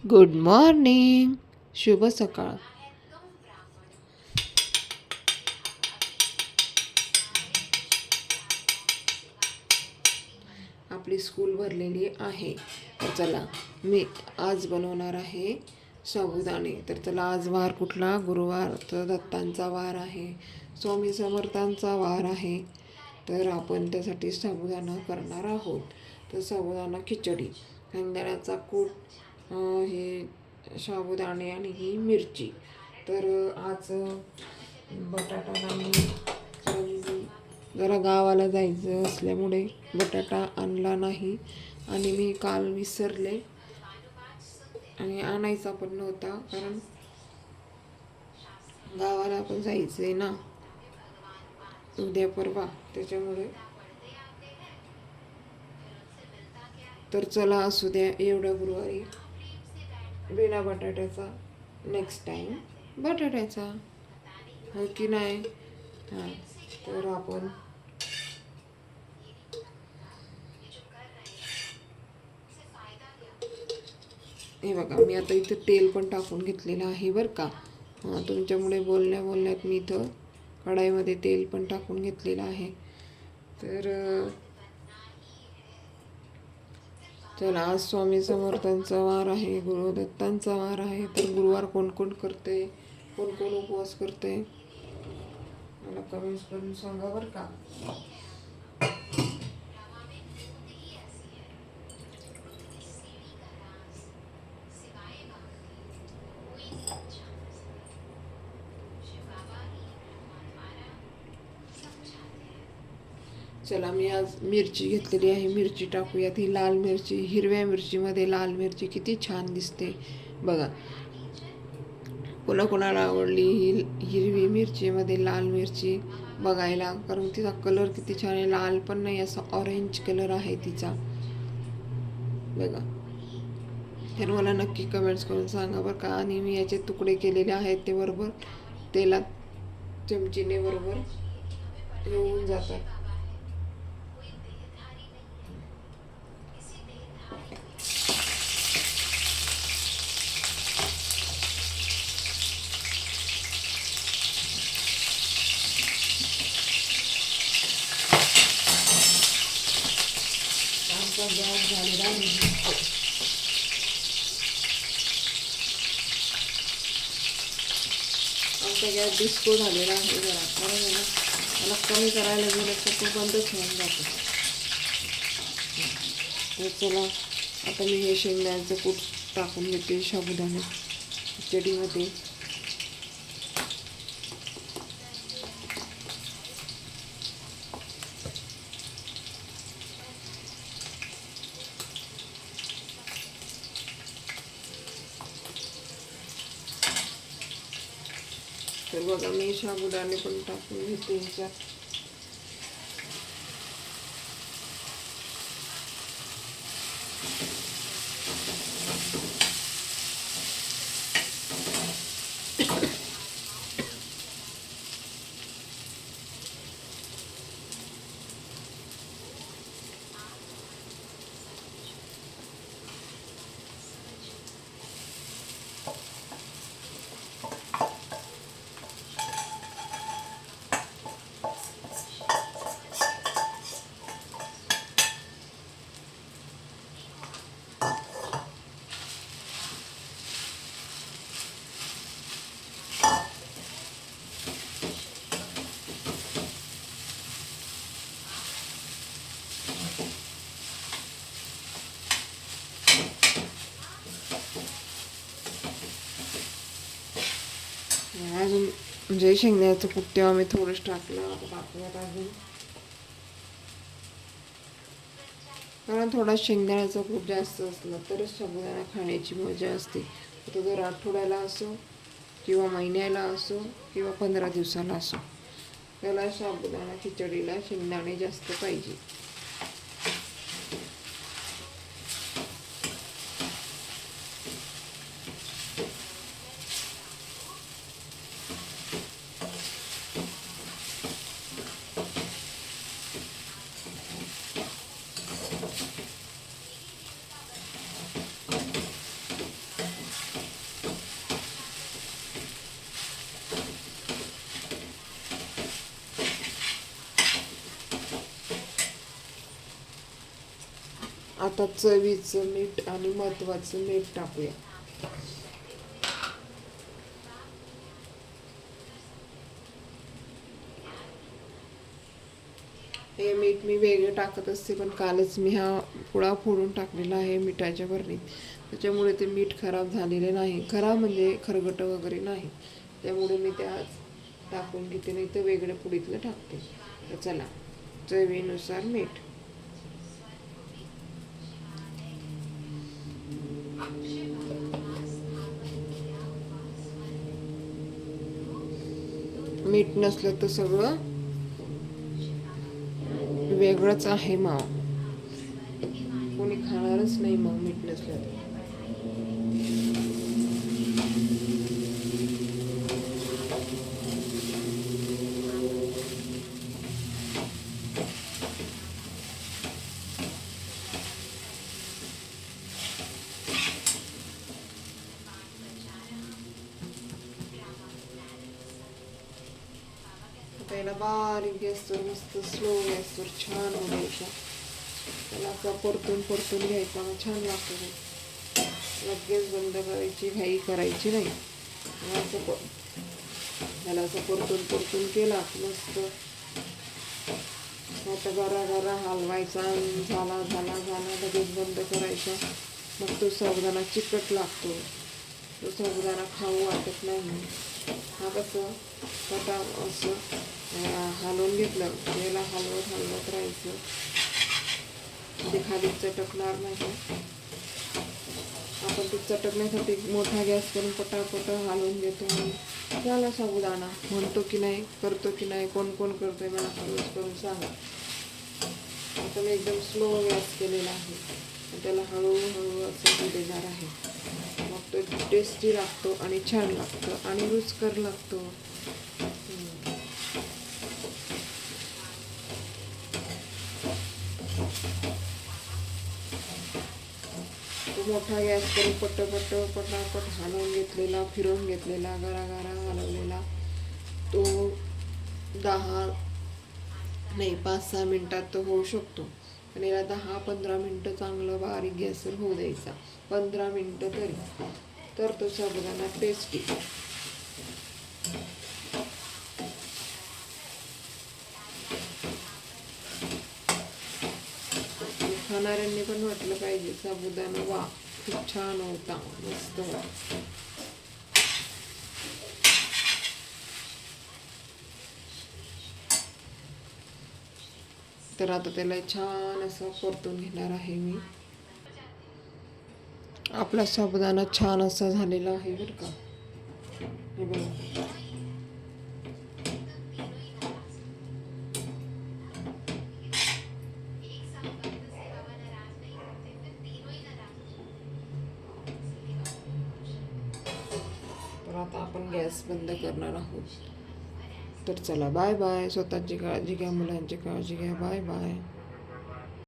Good morning. शुभ सकाळ. आपली स्कूल भरलेली आहे. तर चला, मी आज बनवणार आहे साबुदाणे. तर चला, आज वार कुठला? गुरुवार. तर दत्तांचा वार आहे, स्वामी समर्थांचा वार आहे. तर आपण त्यासाठी साबुदाणा करणार आहोत. तर साबुदाणा खिचडी, शेंगदाण्याचा कूट, हे साबुदाणे आणि ही मिरची. तर आज बटाटा नाही, कारण जरा गावाला जायचं असल्यामुळे बटाटा आणला नाही आणि मी काल विसरले आणि आणायचा पण नव्हता, कारण गावाला पण जायचं आहे ना उद्या परवा, त्याच्यामुळे. तर चला, असू द्या, एवढ्या गुरुवारी बिना बटाट्याचा, नेक्स्ट टाईम बटाट्याचा, हो की नाही? हां. तर आपण हे बघा, मी आता इथं तेल पण टाकून घेतलेलं आहे बरं का. तुमच्यामुळे बोलण्यात मी इथं कढाईमध्ये तेल पण टाकून घेतलेलं आहे. तर चला, आज स्वामी समर्थांचा वार आहे, गुरुदत्तांचा वार आहे. तर गुरुवार कोण कोण करते, कोण कोण उपवास करते, मला कमेंट्स करून सांगा बरं का. चला, मी आज मिरची घेतलेली आहे, मिरची टाकूयात. ही लाल मिरची, हिरव्या मिरचीमध्ये लाल मिरची किती छान दिसते बघा. कोणाकोणाला आवडली ही हिरवी मिरचीमध्ये लाल मिरची बघायला, कारण तिचा कलर किती छान आहे. लाल पण नाही, असा ऑरेंज कलर आहे तिचा बघा. तर मला नक्की कमेंट्स करून सांगा बरं का. आणि मी याचे तुकडे केलेले आहेत, ते बरोबर तेलात चमचीने बरोबर येऊन जातात. आमचा गॅस झालेला नाही, आमचा गॅस डिस्को झालेला आहे जरा, कारण मला कमी करायला गेलं तर तो बंदच होऊन जातो. तर चला, आता मी हे शेंगदाण्याचं कूट टाकून घेते साबुदाणा खिचडीमध्ये. तर बघा, मी साबुदाणे पण टाकून घेते ह्याच्यात. अजून म्हणजे शेंगदाण्याचं कूट तेव्हा मी थोडंच टाकलं, आता टाकूयात अजून, कारण थोडा शेंगदाण्याचा कूट जास्त असला तरच साबुदाणा खाण्याची मजा असते. आता जर आठवड्याला असो किंवा महिन्याला असो किंवा 15 दिवसाला असो, त्याला साबुदाणा खिचडीला शेंगदाणे जास्त पाहिजे. आता चवीचं मीठ आणि महत्वाचं मीठ टाकूया. हे मीठ मी वेगळे टाकत असते, पण कालच मी हा पुडा फोडून टाकलेला आहे मिठाच्या भरणीत. त्याच्यामुळे ते मीठ खराब झालेले नाही. खराब म्हणजे खरगट वगैरे नाही. त्यामुळे मी ते आज टाकून घेते, नाही तर वेगळ्या पुडीतलं टाकते. तर चला, चवीनुसार मीठ. मीठ नसलं तर सगळं वेगळंच आहे माव. कोणी खाणारच नाही मग मीठ नसलं तर. त्याला बारीक गॅसवर मस्त स्लो गॅसवर छान होण्याचा. त्याला असं परतून परतून घ्यायचा, मग छान लागतो. लगेच बंद करायची घाई करायची नाही. असं त्याला असं परतून परतून केला मस्त. आता गरा गरा हलवायचा. झाला झाला झाला लगेच बंद करायचा. मग तो साबुदाणा चिकट लागतो. तो साबुदाणा खाऊ वाटत नाही. हा कसं पटा असं हलवून घेतलं, त्याला हलवत हलवत राहायचं. ते खाली चटकणार नाही. आपण ते चटकण्यासाठी मोठा गॅस करून पटापट हलवून घेतो आणि झाला साबुदाणा. म्हणतो की नाही, करतो की नाही, कोण कोण करतोय मला कमेंट करून सांगा. आता मी एकदम स्लो गॅस केलेला आहे. त्याला हळूहळू असं होऊ देणार आहे. मग तो टेस्टी लागतो आणि छान लागतो आणि रुचकर लागतो. तो मोठा गॅस करून पटापट हलवून घेतलेला, फिरवून घेतलेला, गरागरा हलवलेला तो 5-6 मिनिटात तो होऊ शकतो. आणि याला 10-15 मिनिटं चांगलं बारीक गॅसवर होऊ द्यायचा. 15 मिनिटं तरी, तर तो साबुदाणा टेस्टी. खाणाऱ्यांनी पण वाटलं पाहिजे साबुदाणा वा खूप छान होता, मस्त होता. तर आता त्याला छान असं परतून घेणार आहे मी. आपला साबुदाणा छान असा झालेला आहे बरं का. हे बघा, तर आता आपण गॅस बंद करणार आहोत. तर चला, बाय बाय. स्वतःची काळजी घ्या, मुलांची काळजी घ्या. Bye bye.